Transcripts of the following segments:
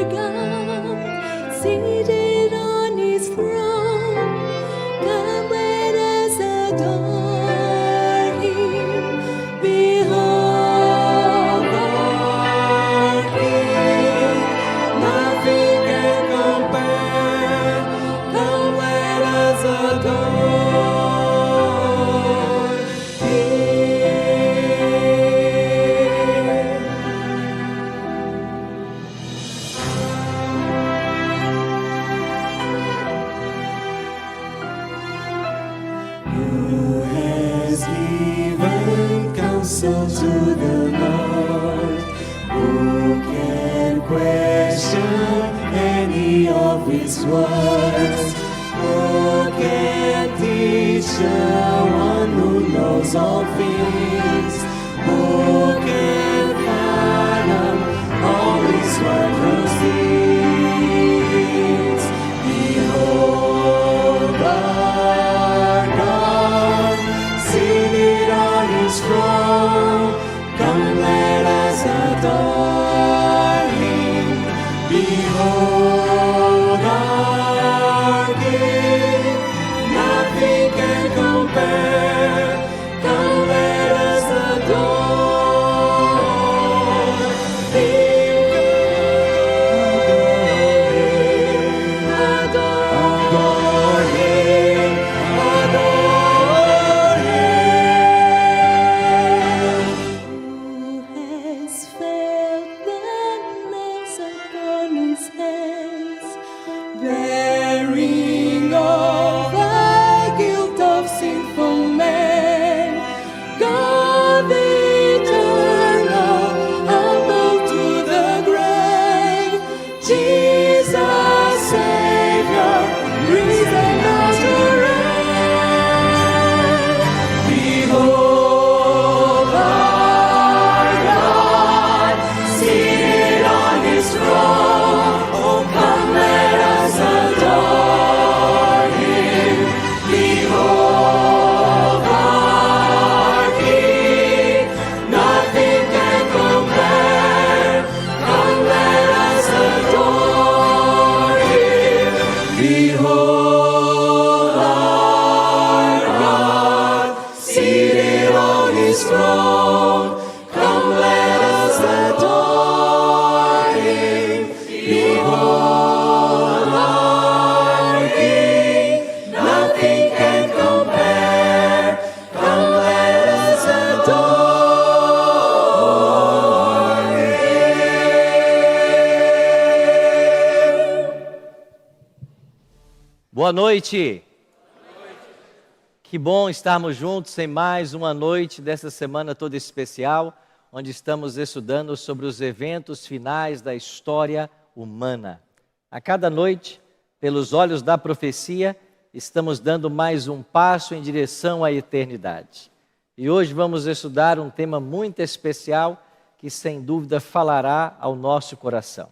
God, seated on His throne. Come, let us adore Him. Behold our King, nothing can compare. Come, let us adore Who has given counsel to the Lord? Who can question any of His words? Who can teach the one who knows all things? Who can fathom all His wondrous deeds? Behold our God, seated on His throne. Come, let us adore Him. Behold our King, nothing can compare. Come, let us adore Him. Adore Him. Adore Him. Who has felt the nails upon His hands, bearing all the guilt of sinful man? God eternal, humble to the grave, Jesus Savior, risen now to reign. Behold our God, seated on His throne. Oh, come, let us adore Him. Behold our King, nothing can compare. Come, let us adore Him. Behold our God, seated on His throne. Come, let us adore Him. Behold our King, nothing can compare. Come, let us adore Him. Boa noite. Que bom estarmos juntos em mais uma noite dessa semana toda especial, onde estamos estudando sobre os eventos finais da história humana. A cada noite, pelos olhos da profecia, estamos dando mais um passo em direção à eternidade. E hoje vamos estudar um tema muito especial que sem dúvida falará ao nosso coração.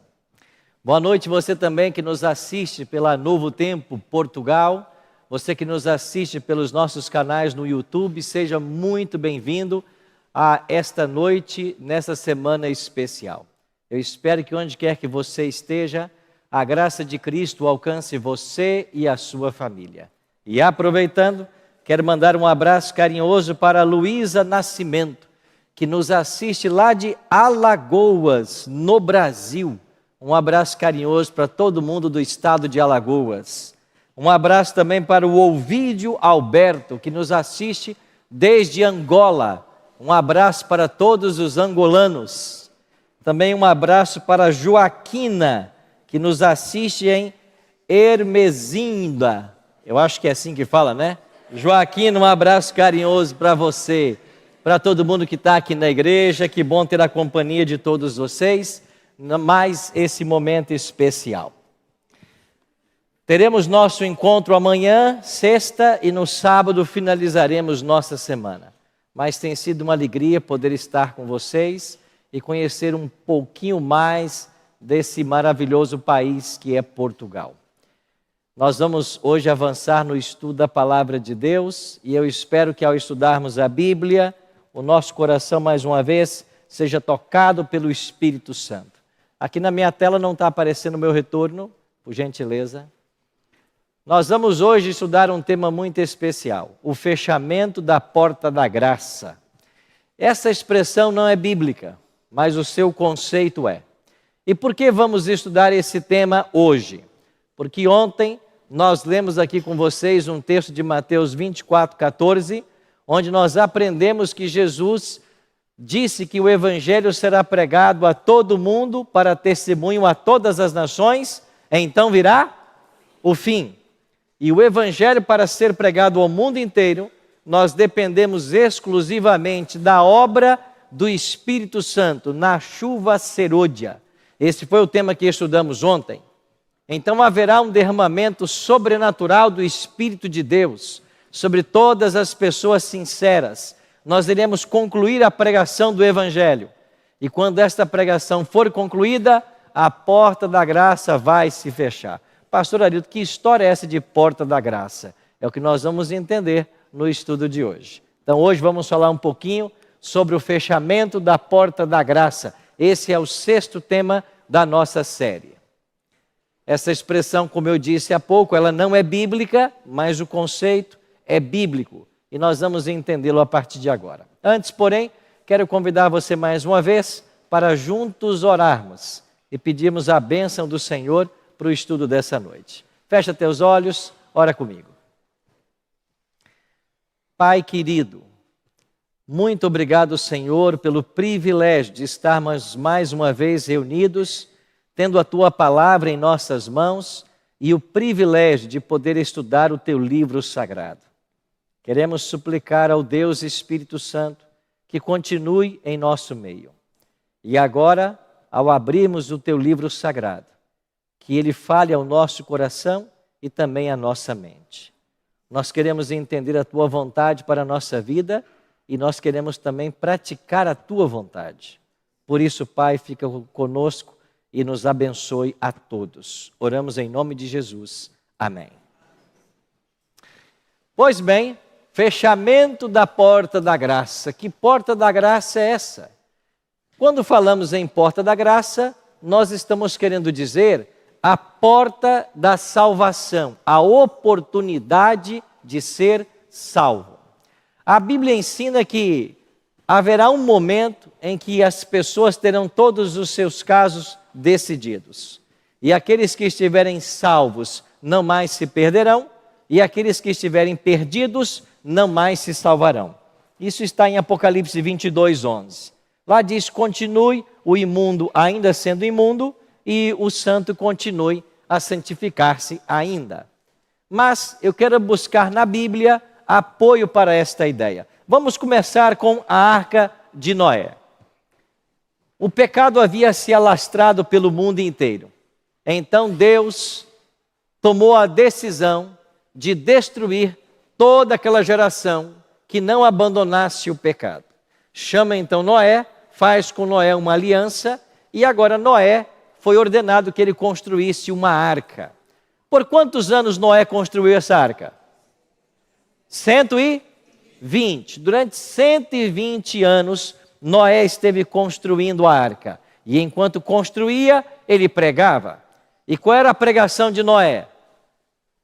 Boa noite você também que nos assiste pela Novo Tempo Portugal, você que nos assiste pelos nossos canais no YouTube, seja muito bem-vindo a esta noite, nessa semana especial. Eu espero que onde quer que você esteja, a graça de Cristo alcance você e a sua família. E aproveitando, quero mandar um abraço carinhoso para a Luísa Nascimento, que nos assiste lá de Alagoas, no Brasil. Um abraço carinhoso para todo mundo do estado de Alagoas. Um abraço também para o Ovídio Alberto, que nos assiste desde Angola. Um abraço para todos os angolanos. Também um abraço para Joaquina, que nos assiste em Hermesinda. Eu acho que é assim que fala, né? Joaquina, um abraço carinhoso para você, para todo mundo que está aqui na igreja. Que bom ter a companhia de todos vocês, mais esse momento especial. Teremos nosso encontro amanhã, sexta, e no sábado finalizaremos nossa semana. Mas tem sido uma alegria poder estar com vocês e conhecer um pouquinho mais desse maravilhoso país que é Portugal. Nós vamos hoje avançar no estudo da Palavra de Deus e eu espero que ao estudarmos a Bíblia, o nosso coração mais uma vez seja tocado pelo Espírito Santo. Aqui na minha tela não está aparecendo o meu retorno, por gentileza. Nós vamos hoje estudar um tema muito especial, o fechamento da porta da graça. Essa expressão não é bíblica, mas o seu conceito é. E por que vamos estudar esse tema hoje? Porque ontem nós lemos aqui com vocês um texto de Mateus 24:14, onde nós aprendemos que Jesus disse que o evangelho será pregado a todo mundo para testemunho a todas as nações, então virá o fim. E o evangelho, para ser pregado ao mundo inteiro, nós dependemos exclusivamente da obra do Espírito Santo, na chuva serôdia. Esse foi o tema que estudamos ontem. Então haverá um derramamento sobrenatural do Espírito de Deus sobre todas as pessoas sinceras. Nós iremos concluir a pregação do Evangelho. E quando esta pregação for concluída, a porta da graça vai se fechar. Pastor Arilton, que história é essa de porta da graça? É o que nós vamos entender no estudo de hoje. Então hoje vamos falar um pouquinho sobre o fechamento da porta da graça. Esse é o 6º tema da nossa série. Essa expressão, como eu disse há pouco, ela não é bíblica, mas o conceito é bíblico. E nós vamos entendê-lo a partir de agora. Antes, porém, quero convidar você mais uma vez para juntos orarmos e pedirmos a bênção do Senhor para o estudo dessa noite. Fecha teus olhos, ora comigo. Pai querido, muito obrigado, Senhor, pelo privilégio de estarmos mais uma vez reunidos, tendo a Tua palavra em nossas mãos e o privilégio de poder estudar o Teu livro sagrado. Queremos suplicar ao Deus Espírito Santo que continue em nosso meio. E agora, ao abrirmos o Teu livro sagrado, que ele fale ao nosso coração e também à nossa mente. Nós queremos entender a Tua vontade para a nossa vida e nós queremos também praticar a Tua vontade. Por isso, Pai, fica conosco e nos abençoe a todos. Oramos em nome de Jesus. Amém. Pois bem, fechamento da porta da graça. Que porta da graça é essa? Quando falamos em porta da graça, nós estamos querendo dizer a porta da salvação, a oportunidade de ser salvo. A Bíblia ensina que haverá um momento em que as pessoas terão todos os seus casos decididos. E aqueles que estiverem salvos não mais se perderão, e aqueles que estiverem perdidos não mais se salvarão. Isso está em Apocalipse 22:11. Lá diz: continue o imundo ainda sendo imundo, e o santo continue a santificar-se ainda. Mas eu quero buscar na Bíblia apoio para esta ideia. Vamos começar com a Arca de Noé. O pecado havia se alastrado pelo mundo inteiro. Então Deus tomou a decisão de destruir toda aquela geração que não abandonasse o pecado. Chama então Noé, faz com Noé uma aliança, e agora Noé foi ordenado que ele construísse uma arca. Por quantos anos Noé construiu essa arca? 120. Durante 120 anos, Noé esteve construindo a arca. E enquanto construía, ele pregava. E qual era a pregação de Noé?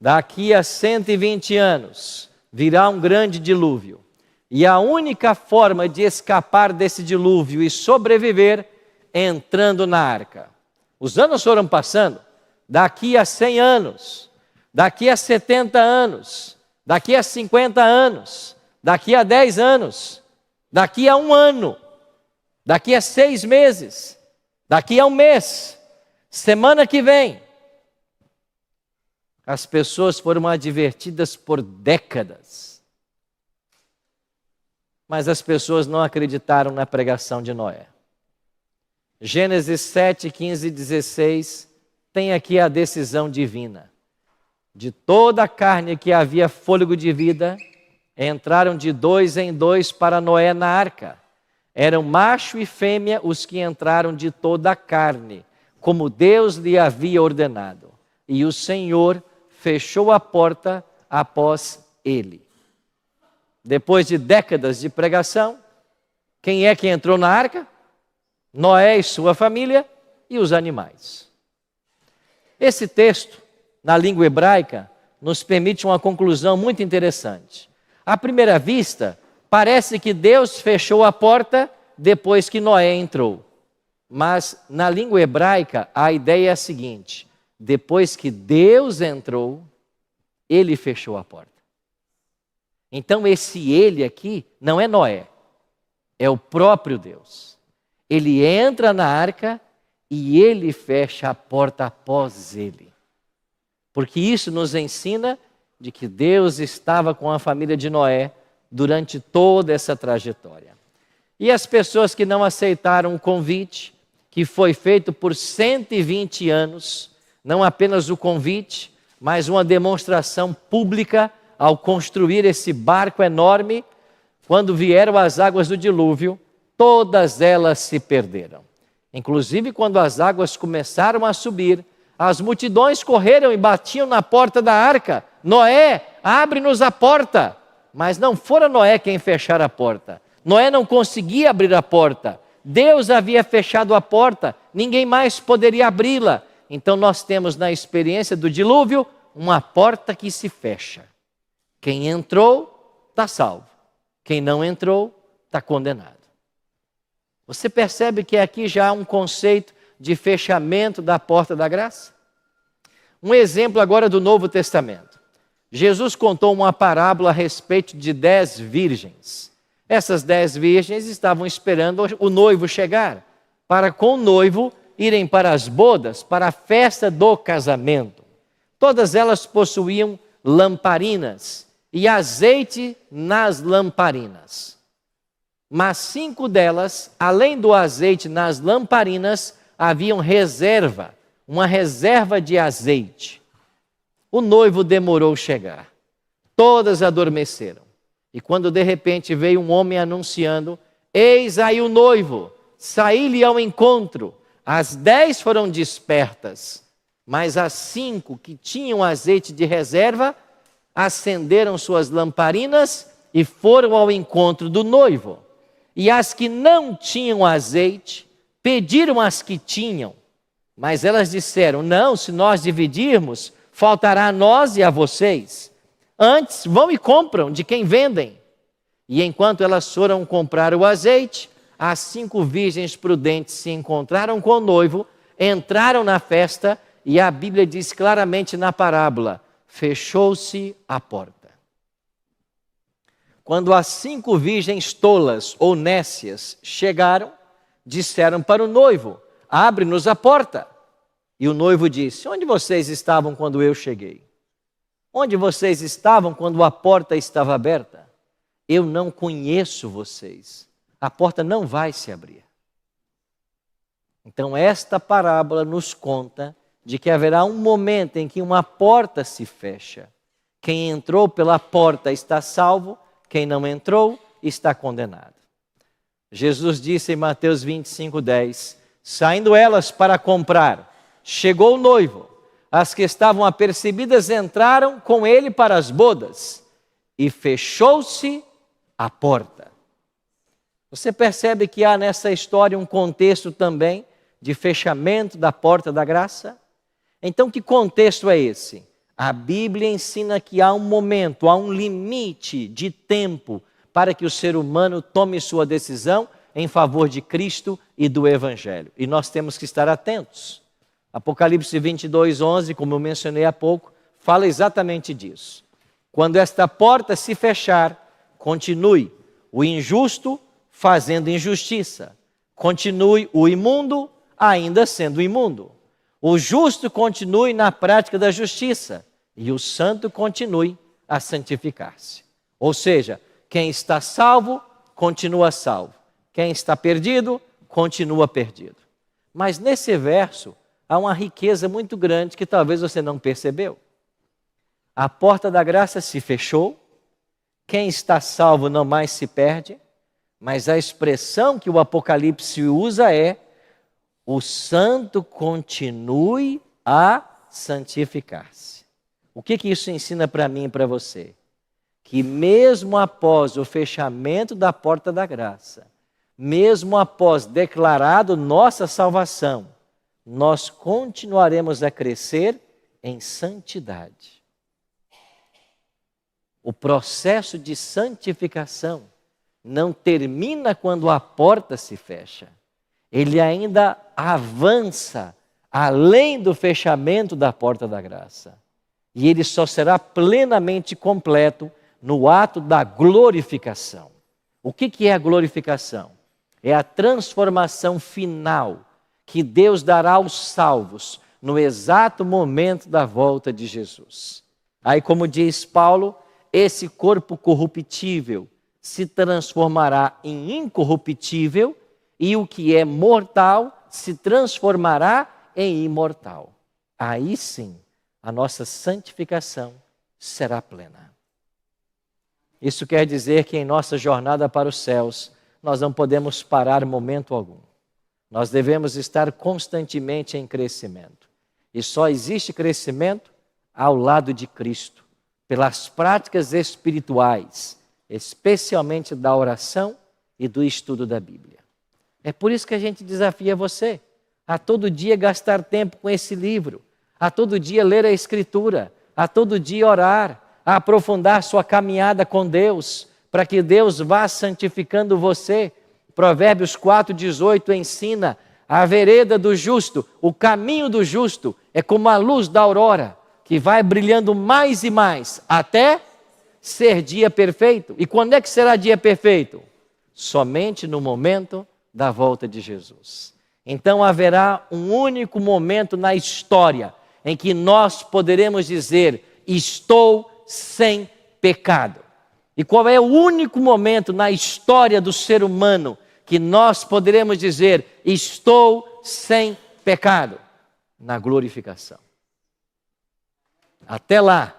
Daqui a 120 anos, virá um grande dilúvio. E a única forma de escapar desse dilúvio e sobreviver é entrando na arca. Os anos foram passando, daqui a 100 anos, daqui a 70 anos, daqui a 50 anos, daqui a 10 anos, daqui a 1 ano, daqui a 6 meses, daqui a 1 mês, semana que vem. As pessoas foram advertidas por décadas, mas as pessoas não acreditaram na pregação de Noé. Gênesis 7, 15 e 16, tem aqui a decisão divina. De toda a carne que havia fôlego de vida, entraram de 2 em 2 para Noé na arca. Eram macho e fêmea os que entraram de toda a carne, como Deus lhe havia ordenado. E o Senhor fechou a porta após ele. Depois de décadas de pregação, quem é que entrou na arca? Noé e sua família, e os animais. Esse texto, na língua hebraica, nos permite uma conclusão muito interessante. À primeira vista, parece que Deus fechou a porta depois que Noé entrou. Mas na língua hebraica, a ideia é a seguinte: depois que Deus entrou, ele fechou a porta. Então esse ele aqui não é Noé, é o próprio Deus. Ele entra na arca e ele fecha a porta após ele. Porque isso nos ensina de que Deus estava com a família de Noé durante toda essa trajetória. E as pessoas que não aceitaram o convite, que foi feito por 120 anos, não apenas o convite, mas uma demonstração pública ao construir esse barco enorme, quando vieram as águas do dilúvio, todas elas se perderam. Inclusive, quando as águas começaram a subir, as multidões correram e batiam na porta da arca. Noé, abre-nos a porta. Mas não fora Noé quem fechara a porta. Noé não conseguia abrir a porta. Deus havia fechado a porta, ninguém mais poderia abri-la. Então nós temos na experiência do dilúvio uma porta que se fecha. Quem entrou está salvo. Quem não entrou está condenado. Você percebe que aqui já há um conceito de fechamento da porta da graça? Um exemplo agora do Novo Testamento. Jesus contou uma parábola a respeito de 10 virgens. Essas 10 virgens estavam esperando o noivo chegar, para com o noivo irem para as bodas, para a festa do casamento. Todas elas possuíam lamparinas e azeite nas lamparinas. Mas 5 delas, além do azeite nas lamparinas, haviam reserva, uma reserva de azeite. O noivo demorou chegar. Todas adormeceram. E quando de repente veio um homem anunciando: eis aí o noivo, saí-lhe ao encontro. As 10 foram despertas, mas as 5 que tinham azeite de reserva acenderam suas lamparinas e foram ao encontro do noivo. E as que não tinham azeite pediram as que tinham, mas elas disseram: não, se nós dividirmos, faltará a nós e a vocês. Antes, vão e compram de quem vendem. E enquanto elas foram comprar o azeite, as 5 virgens prudentes se encontraram com o noivo, entraram na festa e a Bíblia diz claramente na parábola: fechou-se a porta. Quando as 5 virgens tolas ou nécias chegaram, disseram para o noivo: abre-nos a porta. E o noivo disse: onde vocês estavam quando eu cheguei? Onde vocês estavam quando a porta estava aberta? Eu não conheço vocês. A porta não vai se abrir. Então esta parábola nos conta de que haverá um momento em que uma porta se fecha. Quem entrou pela porta está salvo, quem não entrou está condenado. Jesus disse em Mateus 25:10, saindo elas para comprar, chegou o noivo. As que estavam apercebidas entraram com ele para as bodas e fechou-se a porta. Você percebe que há nessa história um contexto também de fechamento da porta da graça? Então, que contexto é esse? A Bíblia ensina que há um momento, há um limite de tempo para que o ser humano tome sua decisão em favor de Cristo e do Evangelho. E nós temos que estar atentos. Apocalipse 22:11, como eu mencionei há pouco, fala exatamente disso. Quando esta porta se fechar, continue o injusto fazendo injustiça. Continue o imundo ainda sendo imundo. O justo continue na prática da justiça e o santo continue a santificar-se. Ou seja, quem está salvo, continua salvo. Quem está perdido, continua perdido. Mas nesse verso, há uma riqueza muito grande que talvez você não percebeu. A porta da graça se fechou, quem está salvo não mais se perde, mas a expressão que o Apocalipse usa é: o santo continue a santificar-se. O que isso ensina para mim e para você? Que mesmo após o fechamento da porta da graça, mesmo após declarado nossa salvação, nós continuaremos a crescer em santidade. O processo de santificação não termina quando a porta se fecha. Ele ainda avança além do fechamento da porta da graça. E ele só será plenamente completo no ato da glorificação. O que é a glorificação? É a transformação final que Deus dará aos salvos no exato momento da volta de Jesus. Aí, como diz Paulo, esse corpo corruptível se transformará em incorruptível e o que é mortal se transformará em imortal. Aí sim, a nossa santificação será plena. Isso quer dizer que em nossa jornada para os céus, nós não podemos parar momento algum. Nós devemos estar constantemente em crescimento. E só existe crescimento ao lado de Cristo, pelas práticas espirituais, especialmente da oração e do estudo da Bíblia. É por isso que a gente desafia você a todo dia gastar tempo com esse livro, a todo dia ler a Escritura, a todo dia orar, a aprofundar sua caminhada com Deus, para que Deus vá santificando você. Provérbios 4,18 ensina: a vereda do justo, o caminho do justo é como a luz da aurora, que vai brilhando mais e mais, até ser dia perfeito. E quando é que será dia perfeito? Somente no momento da volta de Jesus. Então haverá um único momento na história em que nós poderemos dizer: estou sem pecado. E qual é o único momento na história do ser humano que nós poderemos dizer: estou sem pecado? Na glorificação. Até lá,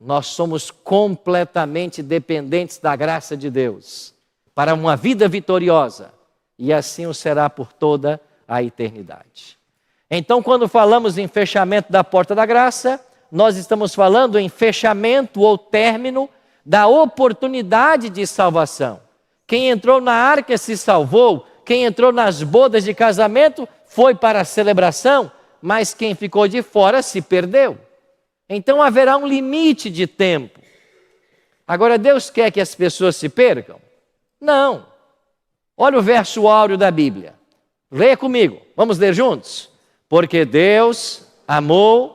nós somos completamente dependentes da graça de Deus para uma vida vitoriosa, e assim o será por toda a eternidade. Então, quando falamos em fechamento da porta da graça, nós estamos falando em fechamento ou término da oportunidade de salvação. Quem entrou na arca se salvou, quem entrou nas bodas de casamento foi para a celebração, mas quem ficou de fora se perdeu. Então haverá um limite de tempo. Agora, Deus quer que as pessoas se percam? Não. Olha o verso áureo da Bíblia. Leia comigo, vamos ler juntos? Porque Deus amou...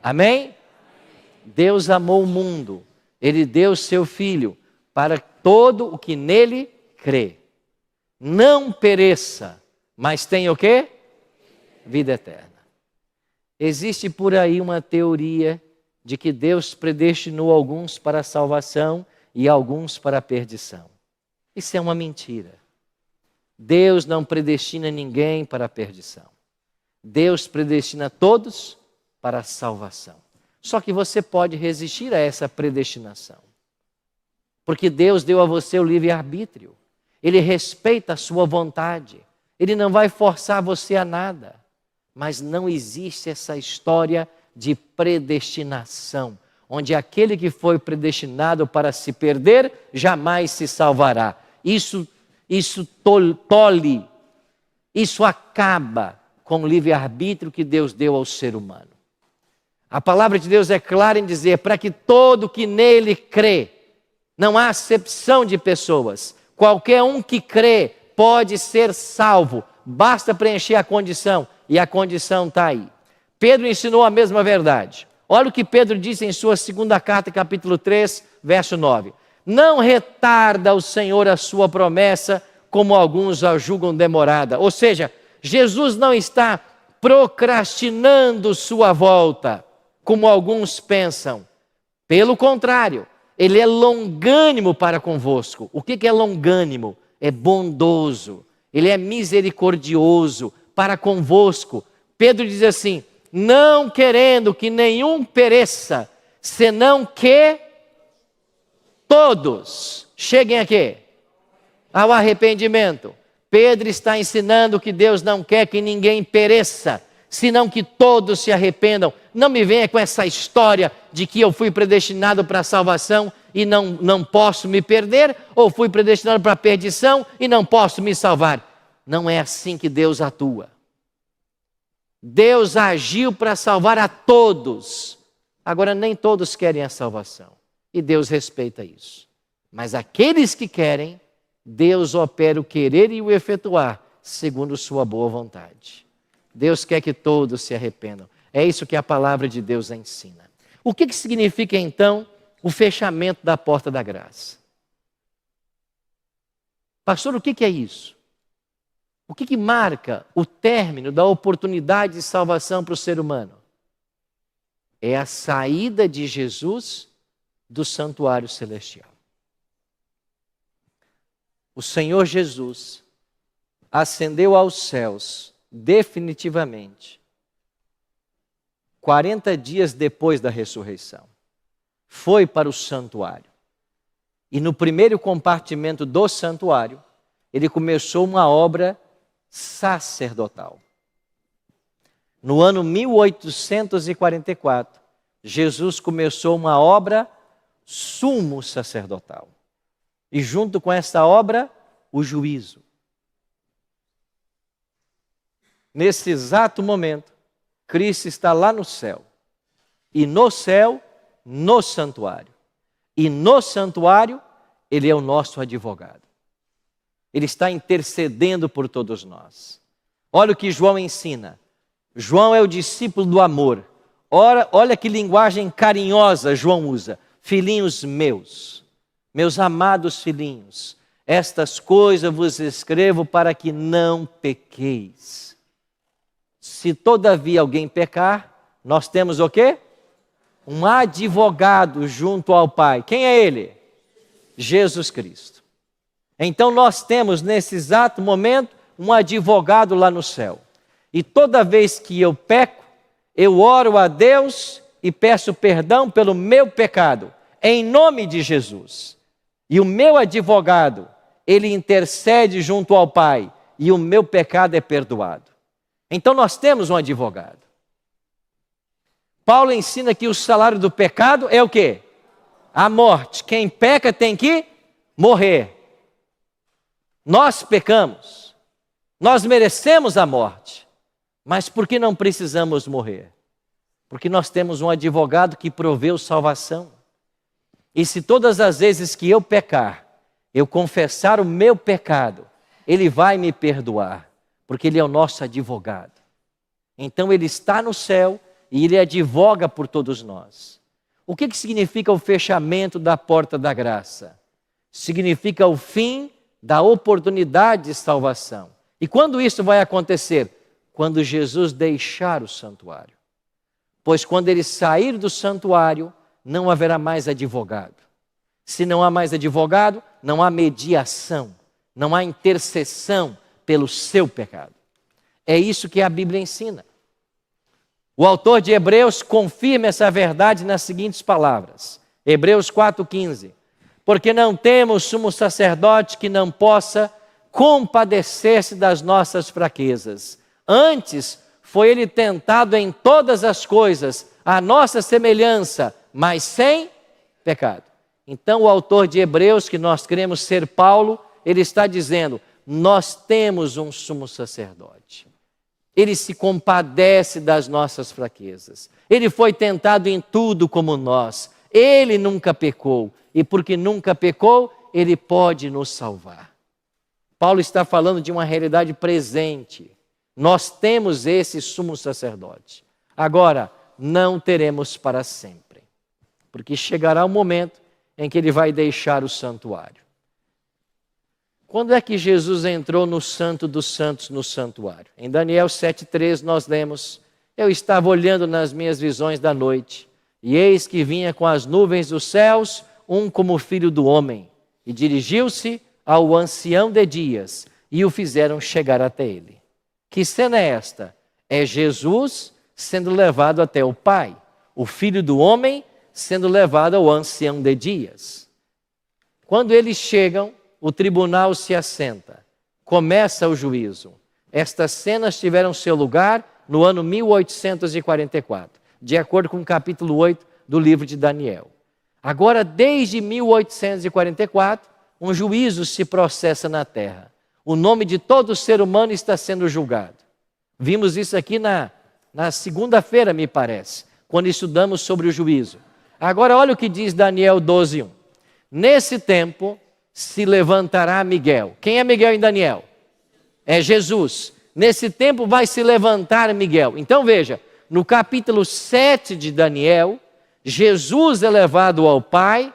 Amém? Deus amou o mundo. Ele deu seu Filho para todo o que nele crê. Não pereça, mas tenha o quê? Vida eterna. Existe por aí uma teoria de que Deus predestinou alguns para a salvação e alguns para a perdição. Isso é uma mentira. Deus não predestina ninguém para a perdição. Deus predestina todos para a salvação. Só que você pode resistir a essa predestinação. Porque Deus deu a você o livre-arbítrio. Ele respeita a sua vontade. Ele não vai forçar você a nada. Mas não existe essa história de predestinação, onde aquele que foi predestinado para se perder, jamais se salvará. Isso tolhe, isso acaba com o livre-arbítrio que Deus deu ao ser humano. A palavra de Deus é clara em dizer: para que todo que nele crê, não há acepção de pessoas. Qualquer um que crê pode ser salvo, basta preencher a condição, e a condição está aí. Pedro ensinou a mesma verdade. Olha o que Pedro disse em sua segunda carta, capítulo 3, verso 9. Não retarda o Senhor a sua promessa, como alguns a julgam demorada. Ou seja, Jesus não está procrastinando sua volta, como alguns pensam. Pelo contrário, Ele é longânimo para convosco. O que é longânimo? É bondoso. Ele é misericordioso para convosco. Pedro diz assim: não querendo que nenhum pereça, senão que todos cheguem a quê? Ao arrependimento. Pedro está ensinando que Deus não quer que ninguém pereça, senão que todos se arrependam. Não me venha com essa história de que eu fui predestinado para a salvação e não posso me perder, ou fui predestinado para a perdição e não posso me salvar. Não é assim que Deus atua. Deus agiu para salvar a todos. Agora, nem todos querem a salvação, e Deus respeita isso. Mas aqueles que querem, Deus opera o querer e o efetuar, segundo sua boa vontade. Deus quer que todos se arrependam. É isso que a palavra de Deus ensina. O que significa, então, o fechamento da porta da graça? Pastor, o que é isso? O que marca o término da oportunidade de salvação para o ser humano? É a saída de Jesus do santuário celestial. O Senhor Jesus ascendeu aos céus definitivamente 40 dias depois da ressurreição. Foi para o santuário. E no primeiro compartimento do santuário, ele começou uma obra sacerdotal. No ano 1844, Jesus começou uma obra sumo sacerdotal. E junto com essa obra, o juízo. Nesse exato momento, Cristo está lá no céu. E no céu, no santuário. E no santuário, Ele é o nosso advogado. Ele está intercedendo por todos nós. Olha o que João ensina. João é o discípulo do amor. Olha que linguagem carinhosa João usa. Filhinhos meus, meus amados filhinhos, estas coisas vos escrevo para que não pequeis. Se todavia alguém pecar, nós temos o quê? Um advogado junto ao Pai. Quem é ele? Jesus Cristo. Então nós temos nesse exato momento um advogado lá no céu. E toda vez que eu peco, eu oro a Deus e peço perdão pelo meu pecado, em nome de Jesus. E o meu advogado, ele intercede junto ao Pai, e o meu pecado é perdoado. Então nós temos um advogado. Paulo ensina que o salário do pecado é o quê? A morte. Quem peca tem que morrer. Nós pecamos. Nós merecemos a morte. Mas por que não precisamos morrer? Porque nós temos um advogado que proveu salvação. E se todas as vezes que eu pecar, eu confessar o meu pecado, Ele vai me perdoar, porque Ele é o nosso advogado. Então Ele está no céu e Ele advoga por todos nós. O que significa o fechamento da porta da graça? Significa o fim da oportunidade de salvação. E quando isso vai acontecer? Quando Jesus deixar o santuário. Pois quando Ele sair do santuário, não haverá mais advogado. Se não há mais advogado, não há mediação, não há intercessão pelo seu pecado. É isso que a Bíblia ensina. O autor de Hebreus confirma essa verdade nas seguintes palavras. Hebreus 4,15. Porque não temos sumo sacerdote que não possa compadecer-se das nossas fraquezas. Antes, foi Ele tentado em todas as coisas, à nossa semelhança, mas sem pecado. Então o autor de Hebreus, que nós queremos ser Paulo, ele está dizendo, nós temos um sumo sacerdote. Ele se compadece das nossas fraquezas. Ele foi tentado em tudo como nós. Ele nunca pecou. E porque nunca pecou, Ele pode nos salvar. Paulo está falando de uma realidade presente. Nós temos esse sumo sacerdote. Agora, não teremos para sempre. Porque chegará o momento em que Ele vai deixar o santuário. Quando é que Jesus entrou no Santo dos Santos, no santuário? Em Daniel 7,3 nós lemos, eu estava olhando nas minhas visões da noite, e eis que vinha com as nuvens dos céus, um como filho do homem, e dirigiu-se ao ancião de dias, e o fizeram chegar até ele. Que cena é esta? É Jesus sendo levado até o Pai, o filho do homem sendo levado ao ancião de dias. Quando eles chegam, o tribunal se assenta, começa o juízo. Estas cenas tiveram seu lugar no ano 1844, de acordo com o capítulo 8 do livro de Daniel. Agora, desde 1844, um juízo se processa na terra. O nome de todo ser humano está sendo julgado. Vimos isso aqui na segunda-feira, me parece, quando estudamos sobre o juízo. Agora, olha o que diz Daniel 12:1. Nesse tempo se levantará Miguel. Quem é Miguel em Daniel? É Jesus. Nesse tempo vai se levantar Miguel. Então veja, no capítulo 7 de Daniel, Jesus é levado ao Pai,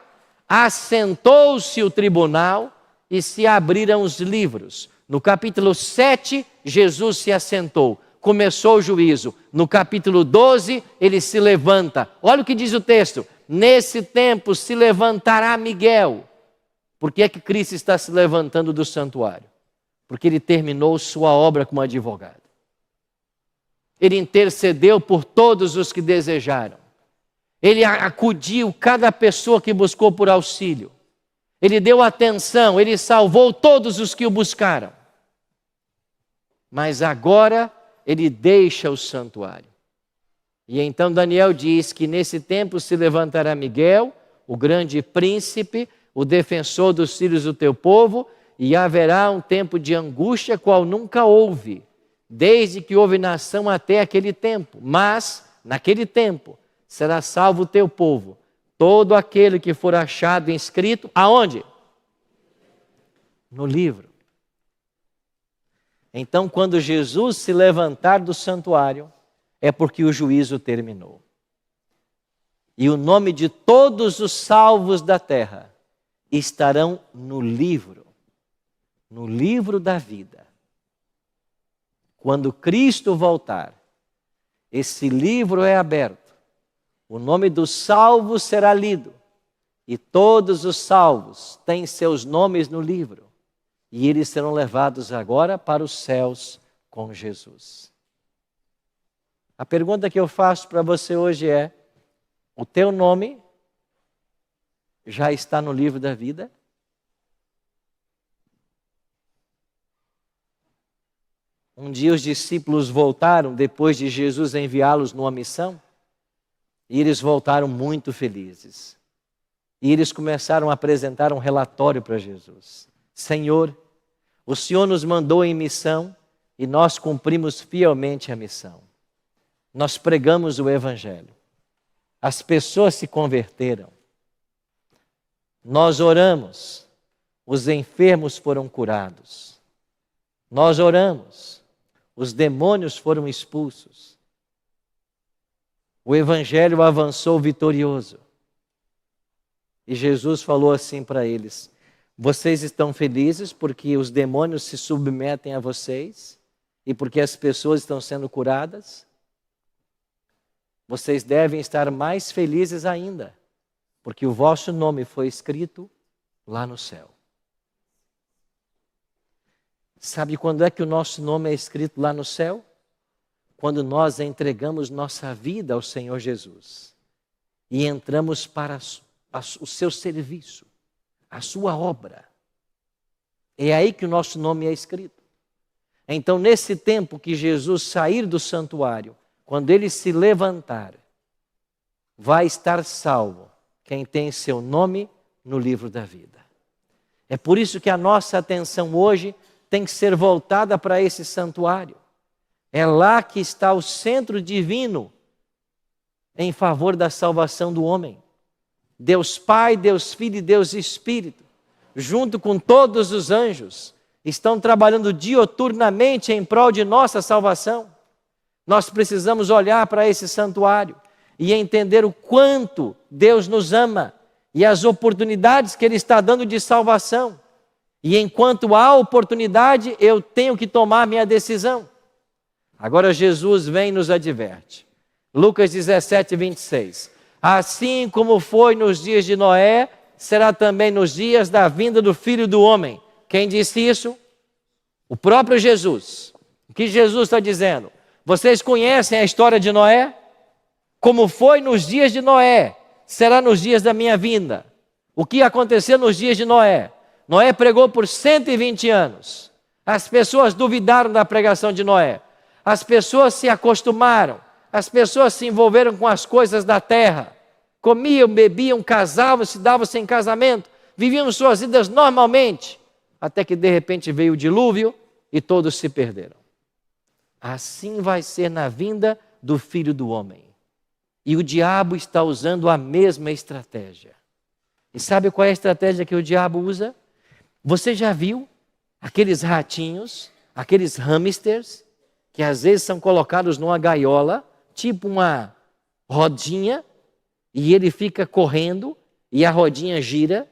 assentou-se o tribunal e se abriram os livros. No capítulo 7, Jesus se assentou, começou o juízo. No capítulo 12, ele se levanta. Olha o que diz o texto: nesse tempo se levantará Miguel. Por que é que Cristo está se levantando do santuário? Porque ele terminou sua obra como advogado. Ele intercedeu por todos os que desejaram. Ele acudiu cada pessoa que buscou por auxílio. Ele deu atenção, ele salvou todos os que o buscaram. Mas agora ele deixa o santuário. E então Daniel diz que nesse tempo se levantará Miguel, o grande príncipe, o defensor dos filhos do teu povo, e haverá um tempo de angústia qual nunca houve, desde que houve nação até aquele tempo. Mas, naquele tempo, será salvo o teu povo, todo aquele que for achado inscrito, aonde? No livro. Então, quando Jesus se levantar do santuário, é porque o juízo terminou. E o nome de todos os salvos da terra estarão no livro da vida. Quando Cristo voltar, esse livro é aberto, o nome dos salvos será lido, e todos os salvos têm seus nomes no livro, e eles serão levados agora para os céus com Jesus. A pergunta que eu faço para você hoje é: o teu nome já está no livro da vida? Um dia os discípulos voltaram, depois de Jesus enviá-los numa missão, e eles voltaram muito felizes. E eles começaram a apresentar um relatório para Jesus. Senhor, o Senhor nos mandou em missão e nós cumprimos fielmente a missão. Nós pregamos o Evangelho. As pessoas se converteram. Nós oramos, os enfermos foram curados. Nós oramos, os demônios foram expulsos. O Evangelho avançou vitorioso. E Jesus falou assim para eles: vocês estão felizes porque os demônios se submetem a vocês e porque as pessoas estão sendo curadas? Vocês devem estar mais felizes ainda, porque o vosso nome foi escrito lá no céu. Sabe quando é que o nosso nome é escrito lá no céu? Quando nós entregamos nossa vida ao Senhor Jesus e entramos para o seu serviço, a sua obra. É aí que o nosso nome é escrito. Então, nesse tempo que Jesus sair do santuário, quando ele se levantar, vai estar salvo quem tem seu nome no livro da vida. É por isso que a nossa atenção hoje tem que ser voltada para esse santuário. É lá que está o centro divino em favor da salvação do homem. Deus Pai, Deus Filho e Deus Espírito, junto com todos os anjos, estão trabalhando dioturnamente em prol de nossa salvação. Nós precisamos olhar para esse santuário e entender o quanto Deus nos ama e as oportunidades que Ele está dando de salvação. E enquanto há oportunidade, eu tenho que tomar minha decisão. Agora Jesus vem e nos adverte. Lucas 17, 26. Assim como foi nos dias de Noé, será também nos dias da vinda do Filho do Homem. Quem disse isso? O próprio Jesus. O que Jesus está dizendo? Vocês conhecem a história de Noé? Como foi nos dias de Noé, será nos dias da minha vinda. O que aconteceu nos dias de Noé? Noé pregou por 120 anos. As pessoas duvidaram da pregação de Noé. As pessoas se acostumaram, as pessoas se envolveram com as coisas da terra. Comiam, bebiam, casavam, se davam sem casamento, viviam suas vidas normalmente, até que de repente veio o dilúvio e todos se perderam. Assim vai ser na vinda do Filho do Homem. E o diabo está usando a mesma estratégia. E sabe qual é a estratégia que o diabo usa? Você já viu aqueles ratinhos, aqueles hamsters, que às vezes são colocados numa gaiola, tipo uma rodinha, e ele fica correndo, e a rodinha gira,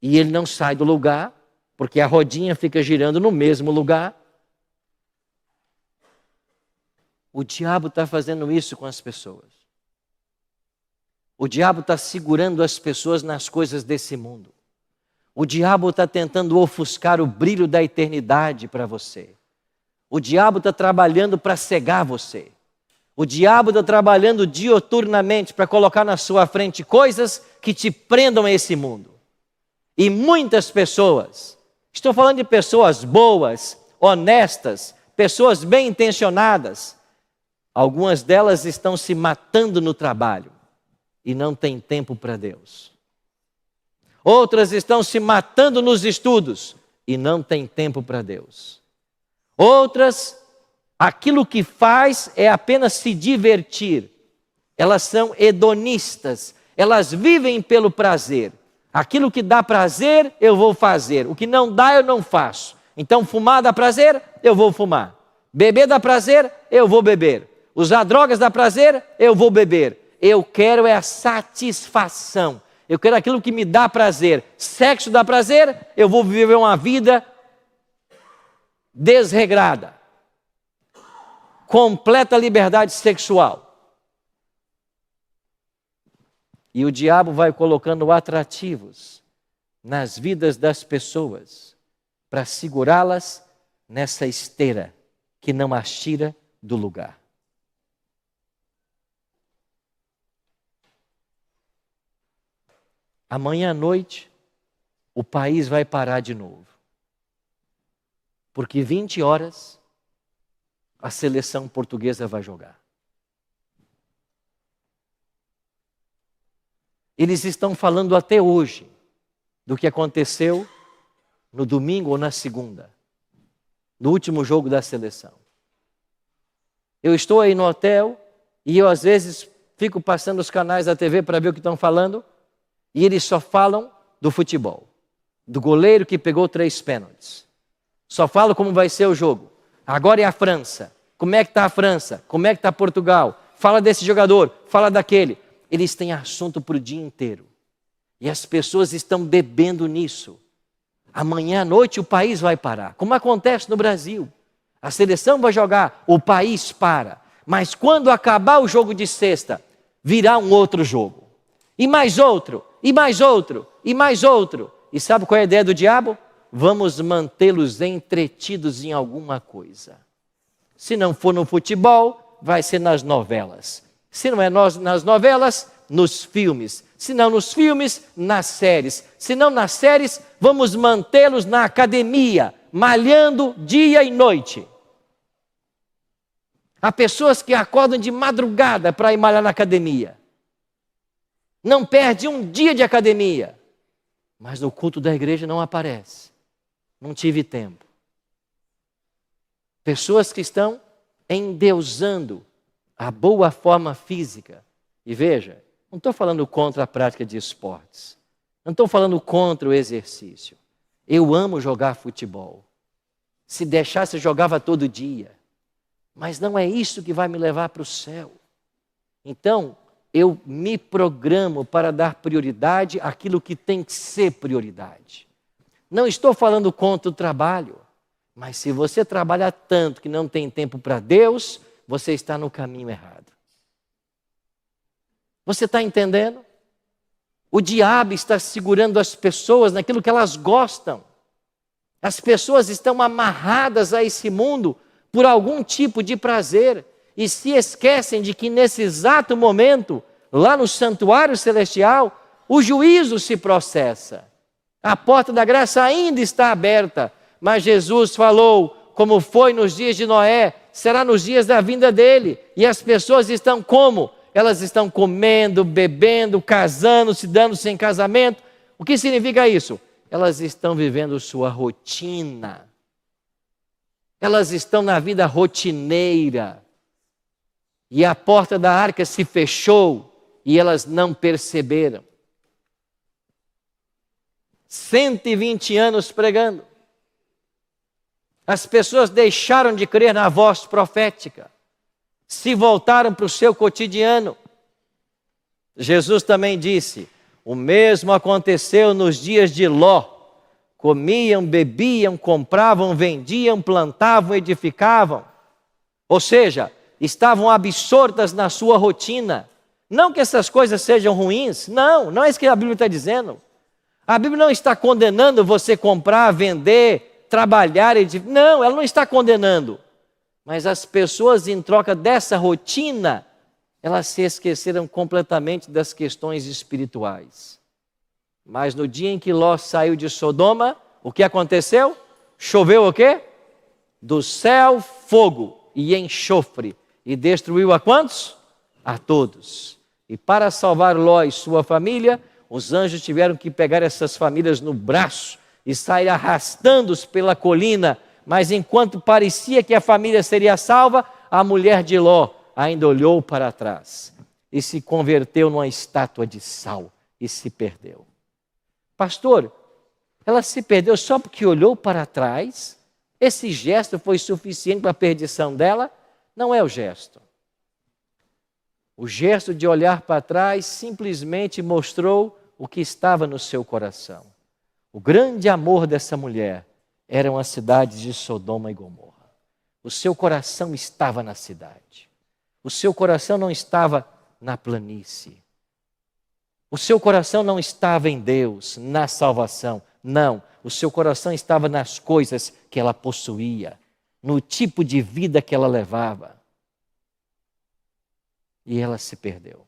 e ele não sai do lugar, porque a rodinha fica girando no mesmo lugar. O diabo está fazendo isso com as pessoas. O diabo está segurando as pessoas nas coisas desse mundo. O diabo está tentando ofuscar o brilho da eternidade para você. O diabo está trabalhando para cegar você. O diabo está trabalhando dioturnamente para colocar na sua frente coisas que te prendam a esse mundo. E muitas pessoas, estou falando de pessoas boas, honestas, pessoas bem intencionadas, algumas delas estão se matando no trabalho e não têm tempo para Deus. Outras estão se matando nos estudos e não têm tempo para Deus. Outras, aquilo que faz é apenas se divertir. Elas são hedonistas, elas vivem pelo prazer. Aquilo que dá prazer, eu vou fazer. O que não dá, eu não faço. Então, fumar dá prazer, eu vou fumar. Beber dá prazer, eu vou beber. Usar drogas dá prazer, eu vou beber. Eu quero é a satisfação. Eu quero aquilo que me dá prazer. Sexo dá prazer, eu vou viver uma vida desregrada. Completa liberdade sexual. E o diabo vai colocando atrativos nas vidas das pessoas para segurá-las nessa esteira que não as tira do lugar. Amanhã à noite, o país vai parar de novo. Porque 20 horas, a seleção portuguesa vai jogar. Eles estão falando até hoje do que aconteceu no domingo ou na segunda, no último jogo da seleção. Eu estou aí no hotel e eu às vezes fico passando os canais da TV para ver o que estão falando e eles só falam do futebol, do goleiro que pegou 3 pênaltis. Só falam como vai ser o jogo. Agora é a França. Como é que está a França? Como é que está Portugal? Fala desse jogador, fala daquele. Eles têm assunto para o dia inteiro. E as pessoas estão bebendo nisso. Amanhã à noite o país vai parar. Como acontece no Brasil. A seleção vai jogar, o país para. Mas quando acabar o jogo de sexta, virá um outro jogo. E mais outro, e mais outro, e mais outro. E sabe qual é a ideia do diabo? Vamos mantê-los entretidos em alguma coisa. Se não for no futebol, vai ser nas novelas. Se não é nas novelas, nos filmes. Se não nos filmes, nas séries. Se não nas séries, vamos mantê-los na academia, malhando dia e noite. Há pessoas que acordam de madrugada para ir malhar na academia. Não perde um dia de academia. Mas no culto da igreja não aparece. Não tive tempo. Pessoas que estão endeusando a boa forma física. E veja, não estou falando contra a prática de esportes. Não estou falando contra o exercício. Eu amo jogar futebol. Se deixasse, eu jogava todo dia. Mas não é isso que vai me levar para o céu. Então, eu me programo para dar prioridade àquilo que tem que ser prioridade. Não estou falando contra o trabalho, mas se você trabalha tanto que não tem tempo para Deus, você está no caminho errado. Você está entendendo? O diabo está segurando as pessoas naquilo que elas gostam. As pessoas estão amarradas a esse mundo por algum tipo de prazer e se esquecem de que nesse exato momento, lá no santuário celestial, o juízo se processa. A porta da graça ainda está aberta, mas Jesus falou, como foi nos dias de Noé, será nos dias da vinda dele. E as pessoas estão como? Elas estão comendo, bebendo, casando, se dando sem casamento. O que significa isso? Elas estão vivendo sua rotina. Elas estão na vida rotineira. E a porta da arca se fechou e elas não perceberam. 120 anos pregando. As pessoas deixaram de crer na voz profética. Se voltaram para o seu cotidiano. Jesus também disse: o mesmo aconteceu nos dias de Ló. Comiam, bebiam, compravam, vendiam, plantavam, edificavam. Ou seja, estavam absortas na sua rotina. Não que essas coisas sejam ruins, não é isso que a Bíblia está dizendo. A Bíblia não está condenando você comprar, vender, trabalhar, edificar. Não, ela não está condenando. Mas as pessoas, em troca dessa rotina, elas se esqueceram completamente das questões espirituais. Mas no dia em que Ló saiu de Sodoma, o que aconteceu? Choveu o quê? Do céu fogo e enxofre. E destruiu a quantos? A todos. E para salvar Ló e sua família, os anjos tiveram que pegar essas famílias no braço e sair arrastando-os pela colina. Mas enquanto parecia que a família seria salva, a mulher de Ló ainda olhou para trás e se converteu numa estátua de sal e se perdeu. Pastor, ela se perdeu só porque olhou para trás? Esse gesto foi suficiente para a perdição dela? Não é o gesto. O gesto de olhar para trás simplesmente mostrou o que estava no seu coração. O grande amor dessa mulher eram as cidades de Sodoma e Gomorra. O seu coração estava na cidade. O seu coração não estava na planície. O seu coração não estava em Deus, na salvação. Não, o seu coração estava nas coisas que ela possuía, no tipo de vida que ela levava. E ela se perdeu.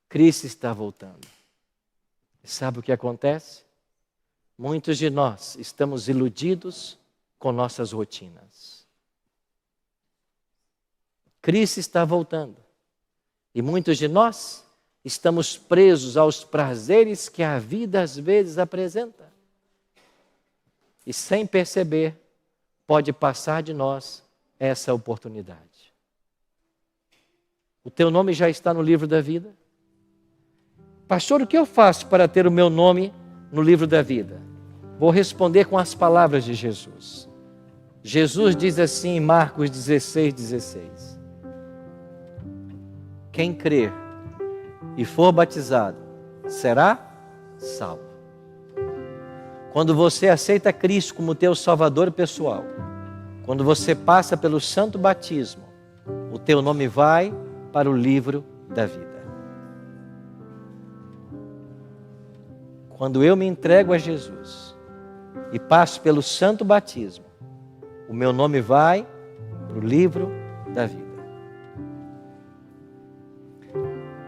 Cristo está voltando. E sabe o que acontece? Muitos de nós estamos iludidos com nossas rotinas. Cristo está voltando. E muitos de nós estamos presos aos prazeres que a vida às vezes apresenta. E sem perceber, pode passar de nós essa oportunidade. O teu nome já está no livro da vida? Pastor, o que eu faço para ter o meu nome no livro da vida? Vou responder com as palavras de Jesus. Jesus diz assim em Marcos 16:16. Quem crer e for batizado será salvo. Quando você aceita Cristo como teu Salvador pessoal, quando você passa pelo santo batismo, o teu nome vai para o livro da vida. Quando eu me entrego a Jesus e passo pelo santo batismo, o meu nome vai para o livro da vida.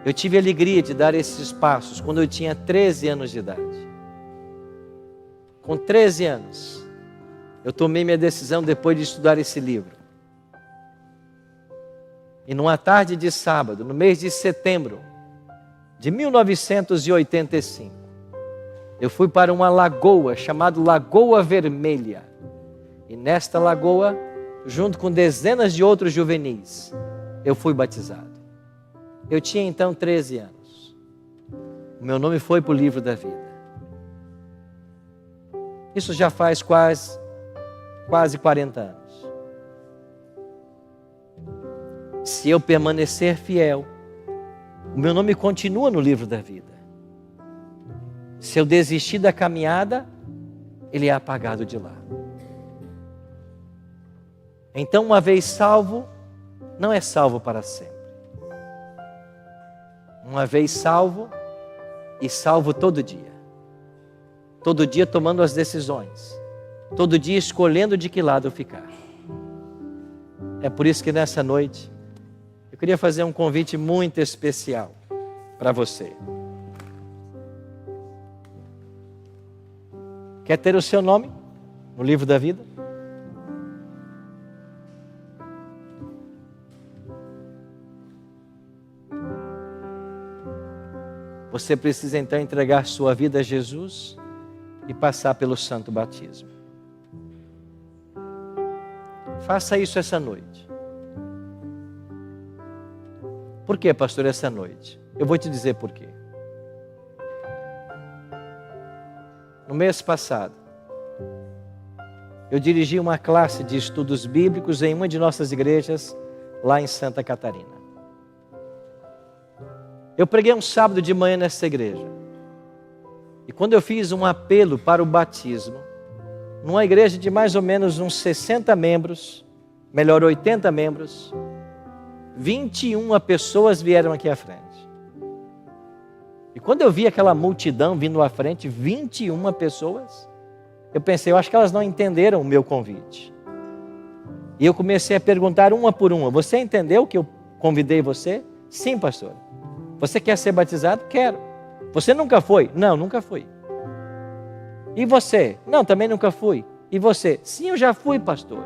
Eu tive a alegria de dar esses passos quando eu tinha 13 anos de idade. Com 13 anos, eu tomei minha decisão depois de estudar esse livro. E numa tarde de sábado, no mês de setembro de 1985, eu fui para uma lagoa chamada Lagoa Vermelha. E nesta lagoa, junto com dezenas de outros juvenis, eu fui batizado. Eu tinha então 13 anos. O meu nome foi para o livro da vida. Isso já faz quase 40 anos. Se eu permanecer fiel, o meu nome continua no livro da vida. Se eu desistir da caminhada, ele é apagado de lá. Então, uma vez salvo, não é salvo para sempre. Uma vez salvo, e salvo todo dia. Todo dia tomando as decisões. Todo dia escolhendo de que lado ficar. É por isso que nessa noite, eu queria fazer um convite muito especial para você. Quer ter o seu nome no livro da vida? Você precisa então entregar sua vida a Jesus e passar pelo santo batismo. Faça isso essa noite. Por que, pastor, essa noite? Eu vou te dizer por quê. No mês passado, eu dirigi uma classe de estudos bíblicos em uma de nossas igrejas lá em Santa Catarina. Eu preguei um sábado de manhã nessa igreja. E quando eu fiz um apelo para o batismo, numa igreja de mais ou menos uns 60 membros, melhor 80 membros, 21 pessoas vieram aqui à frente. E quando eu vi aquela multidão vindo à frente, 21 pessoas, eu pensei, eu acho que elas não entenderam o meu convite. E eu comecei a perguntar uma por uma, você entendeu que eu convidei você? Sim, pastor. Você quer ser batizado? Quero. Você nunca foi? Não, nunca fui. E você? Não, também nunca fui. E você? Sim, eu já fui, pastor.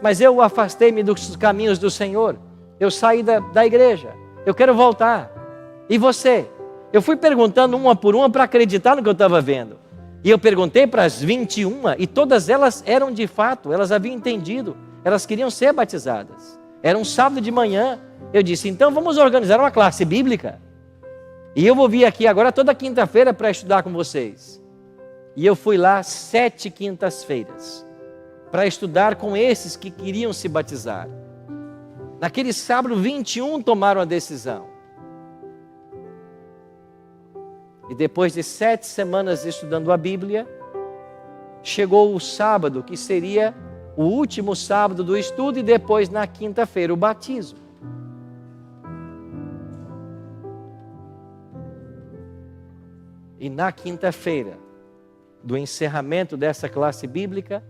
Mas eu afastei-me dos caminhos do Senhor. Eu saí da igreja. Eu quero voltar. E você? Eu fui perguntando uma por uma para acreditar no que eu estava vendo. E eu perguntei para as 21 e todas elas eram de fato, elas haviam entendido. Elas queriam ser batizadas. Era um sábado de manhã. Eu disse, então vamos organizar uma classe bíblica. E eu vou vir aqui agora toda quinta-feira para estudar com vocês. E eu fui lá 7 quintas-feiras para estudar com esses que queriam se batizar. Naquele sábado, 21 tomaram a decisão. E depois de 7 semanas estudando a Bíblia, chegou o sábado, que seria o último sábado do estudo, e depois na quinta-feira o batismo. E na quinta-feira, do encerramento dessa classe bíblica,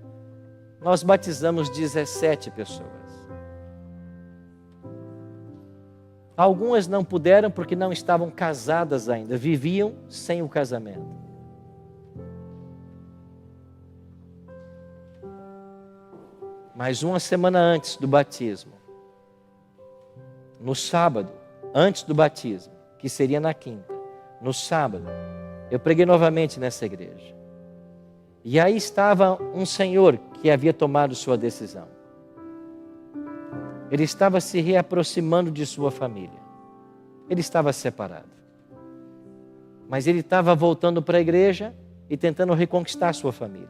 nós batizamos 17 pessoas. Algumas não puderam porque não estavam casadas ainda, viviam sem o casamento. Mas uma semana antes do batismo, no sábado, antes do batismo, que seria na quinta, no sábado, eu preguei novamente nessa igreja. E aí estava um senhor que havia tomado sua decisão. Ele estava se reaproximando de sua família. Ele estava separado. Mas ele estava voltando para a igreja e tentando reconquistar sua família.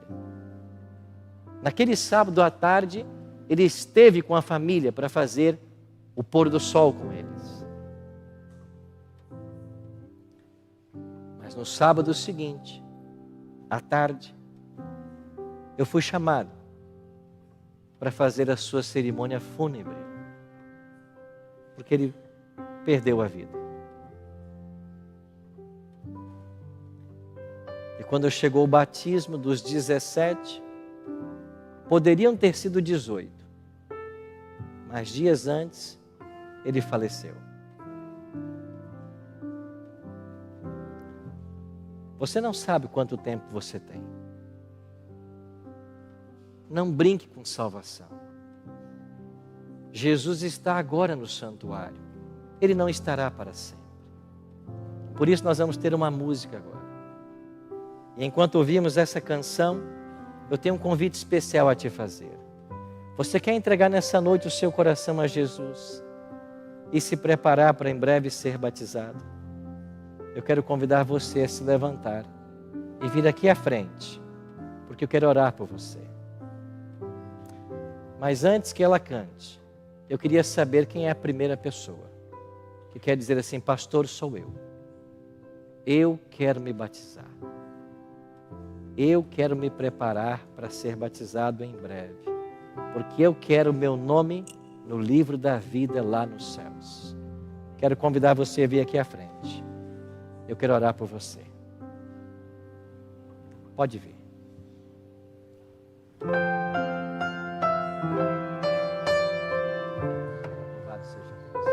Naquele sábado à tarde, ele esteve com a família para fazer o pôr do sol com eles. Mas no sábado seguinte, à tarde, eu fui chamado para fazer a sua cerimônia fúnebre, porque ele perdeu a vida. E quando chegou o batismo dos 17, poderiam ter sido 18, mas dias antes ele faleceu. Você não sabe quanto tempo você tem. Não brinque com salvação. Jesus está agora no santuário. Ele não estará para sempre. Por isso nós vamos ter uma música agora. E enquanto ouvimos essa canção, eu tenho um convite especial a te fazer. Você quer entregar nessa noite o seu coração a Jesus e se preparar para em breve ser batizado? Eu quero convidar você a se levantar e vir aqui à frente, porque eu quero orar por você. Mas antes que ela cante, eu queria saber quem é a primeira pessoa que quer dizer assim, pastor, sou eu. Eu quero me batizar. Eu quero me preparar para ser batizado em breve, porque eu quero o meu nome no livro da vida lá nos céus. Quero convidar você a vir aqui à frente. Eu quero orar por você. Pode vir. Louvado seja Deus.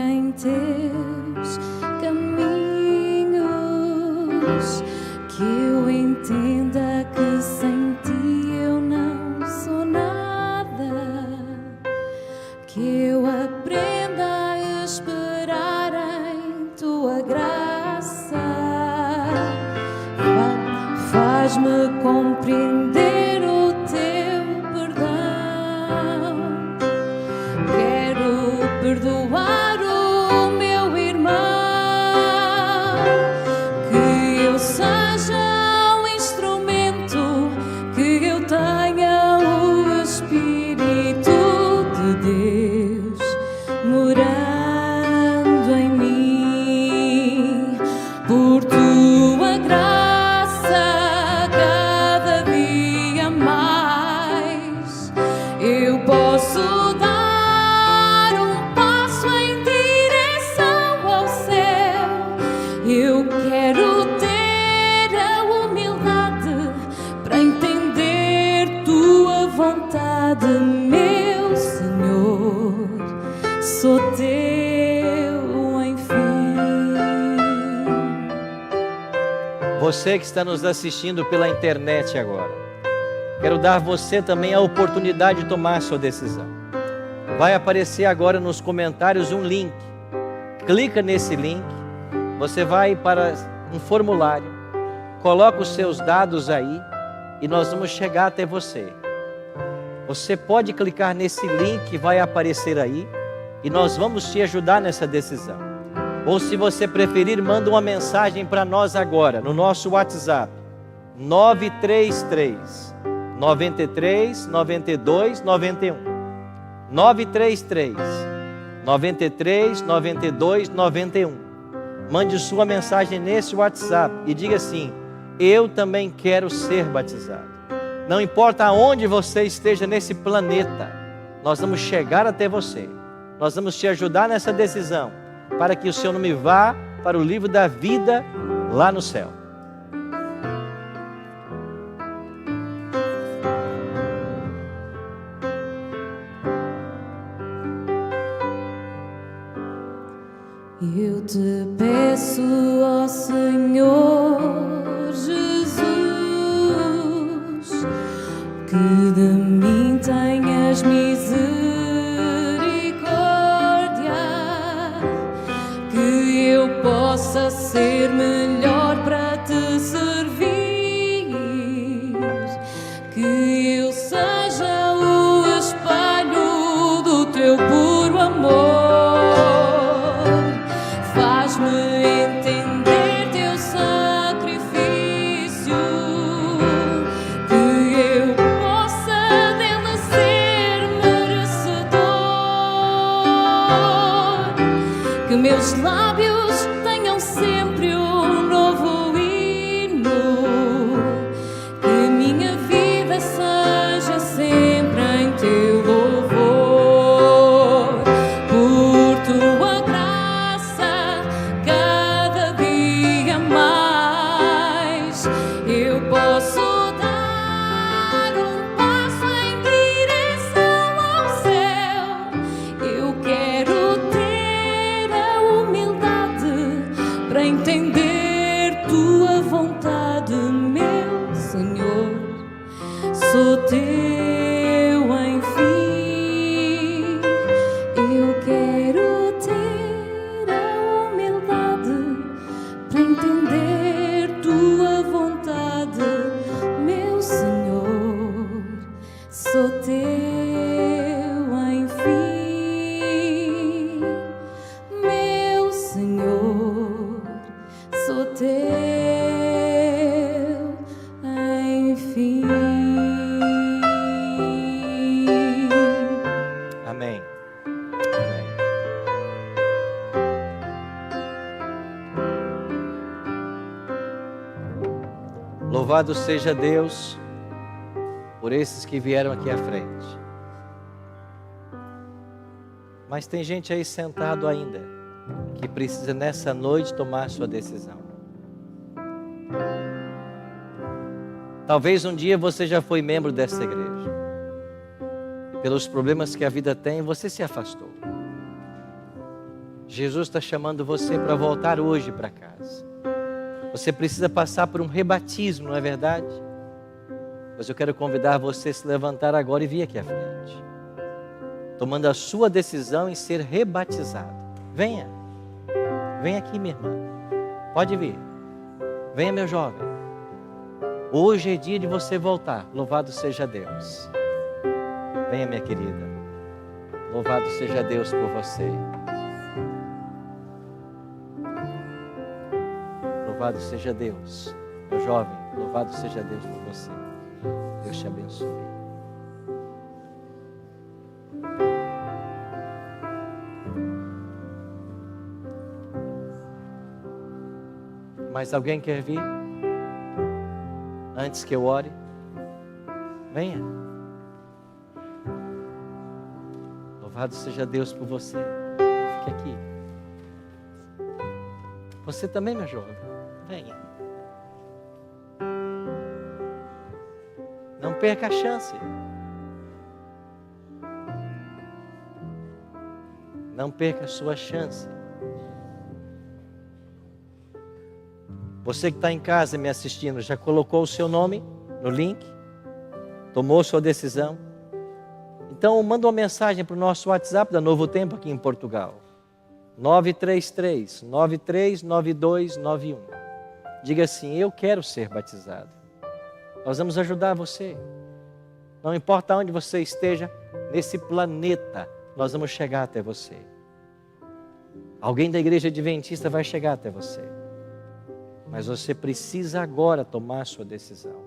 sempre em teus caminhos, que eu entenda que sem ti eu não sou nada, que eu aprenda a esperar em tua graça. Faz-me compreender o teu perdão. Quero perdoar o meu irmão, que eu seja um instrumento, que eu tenha o Espírito de Deus morando em mim. Por tua graça, cada dia mais eu posso dar um passo em direção ao céu. Eu quero ter a humildade para entender tua vontade, meu Senhor. Sou teu, enfim. Você que está nos assistindo pela internet agora, quero dar a você também a oportunidade de tomar a sua decisão. Vai aparecer agora nos comentários um link. Clica nesse link, você vai para um formulário, coloca os seus dados aí e nós vamos chegar até você. Você pode clicar nesse link que vai aparecer aí e nós vamos te ajudar nessa decisão. Ou se você preferir, manda uma mensagem para nós agora no nosso WhatsApp 933 93 92 91 933 93 92 91. Mande sua mensagem nesse WhatsApp e diga assim: eu também quero ser batizado. Não importa aonde você esteja nesse planeta, nós vamos chegar até você. Nós vamos te ajudar nessa decisão, para que o seu nome vá para o livro da vida lá no céu. Eu te peço, ó Senhor Jesus, que de mim tenhas misericórdia, que eu possa ser melhor para te servir, que eu seja o espelho do teu puro amor. Que meus lábios tenham sempre um novo hino, que minha vida seja sempre em teu louvor. Por tua graça, cada dia mais eu posso dar um passo em direção ao céu. Eu quero para entender tua vontade, meu Senhor. Sou teu, enfim. Eu quero ter a humildade para entender tua vontade, meu Senhor. Sou teu, enfim, meu Senhor. Sou teu, enfim. Amém. Amém. Louvado seja Deus por esses que vieram aqui à frente. Mas tem gente aí sentado ainda, que precisa nessa noite tomar sua decisão. Talvez um dia você já foi membro dessa igreja. Pelos problemas que a vida tem, você se afastou. Jesus está chamando você para voltar hoje para casa. Você precisa passar por um rebatismo, não é verdade? Mas eu quero convidar você a se levantar agora e vir aqui à frente, tomando a sua decisão em ser rebatizado. Venha, venha aqui, minha irmã. Pode vir. Venha, meu jovem. Hoje é dia de você voltar. Louvado seja Deus. Venha, minha querida. Louvado seja Deus por você. Louvado seja Deus. Meu jovem, louvado seja Deus por você. Deus te abençoe. Mais alguém quer vir? Antes que eu ore? Venha. Louvado seja Deus por você. Fique aqui. Você também, meu jovem. Venha. Não perca a chance. Não perca a sua chance. Você que está em casa me assistindo, já colocou o seu nome no link? Tomou sua decisão? Então manda uma mensagem para o nosso WhatsApp da Novo Tempo aqui em Portugal. 933-939291. Diga assim: eu quero ser batizado. Nós vamos ajudar você. Não importa onde você esteja nesse planeta, nós vamos chegar até você. Alguém da igreja adventista vai chegar até você. Mas você precisa agora tomar a sua decisão.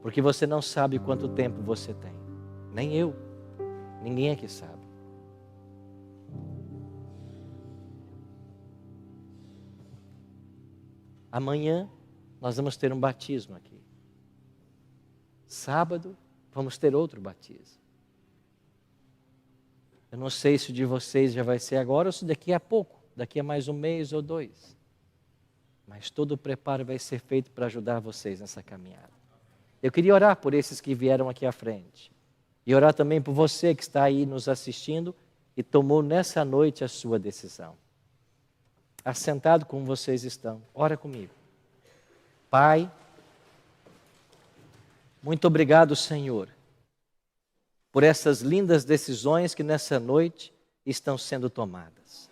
Porque você não sabe quanto tempo você tem. Nem eu. Ninguém aqui sabe. Amanhã nós vamos ter um batismo aqui. Sábado vamos ter outro batismo. Eu não sei se o de vocês já vai ser agora ou se daqui a pouco. Daqui a mais um mês ou 2. Mas todo o preparo vai ser feito para ajudar vocês nessa caminhada. Eu queria orar por esses que vieram aqui à frente. E orar também por você que está aí nos assistindo e tomou nessa noite a sua decisão. Assentado como vocês estão, ora comigo. Pai, muito obrigado, Senhor, por essas lindas decisões que nessa noite estão sendo tomadas.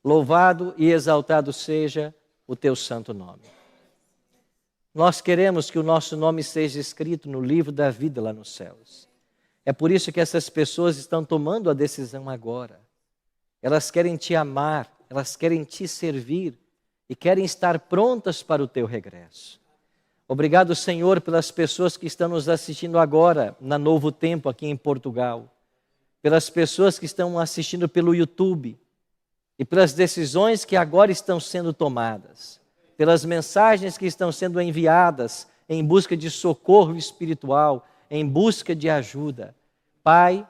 Louvado e exaltado seja o teu santo nome. Nós queremos que o nosso nome seja escrito no livro da vida lá nos céus. É por isso que essas pessoas estão tomando a decisão agora. Elas querem te amar, elas querem te servir e querem estar prontas para o teu regresso. Obrigado, Senhor, pelas pessoas que estão nos assistindo agora na Novo Tempo aqui em Portugal. Pelas pessoas que estão assistindo pelo YouTube. E pelas decisões que agora estão sendo tomadas, pelas mensagens que estão sendo enviadas em busca de socorro espiritual, em busca de ajuda. Pai,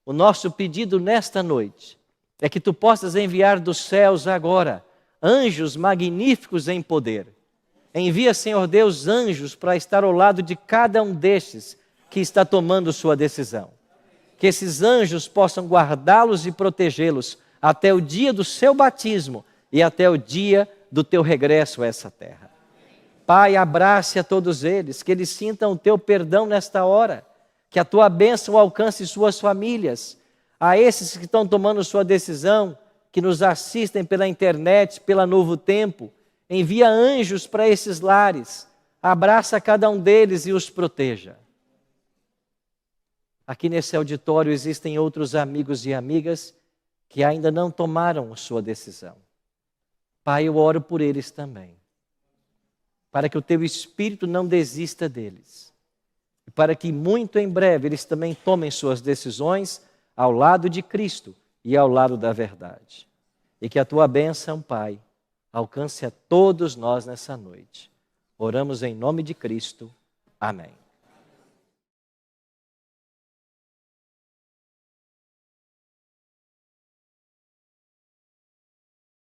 o nosso pedido nesta noite é que tu possas enviar dos céus agora anjos magníficos em poder. Envia, Senhor Deus, anjos para estar ao lado de cada um destes que está tomando sua decisão. Que esses anjos possam guardá-los e protegê-los até o dia do seu batismo e até o dia do teu regresso a essa terra. Pai, abrace a todos eles, que eles sintam o teu perdão nesta hora, que a tua bênção alcance suas famílias. A esses que estão tomando sua decisão, que nos assistem pela internet, pela Novo Tempo, envia anjos para esses lares, abraça cada um deles e os proteja. Aqui nesse auditório existem outros amigos e amigas que ainda não tomaram a sua decisão. Pai, eu oro por eles também, para que o teu Espírito não desista deles, e para que muito em breve eles também tomem suas decisões ao lado de Cristo e ao lado da verdade. E que a tua bênção, Pai, alcance a todos nós nessa noite. Oramos em nome de Cristo. Amém.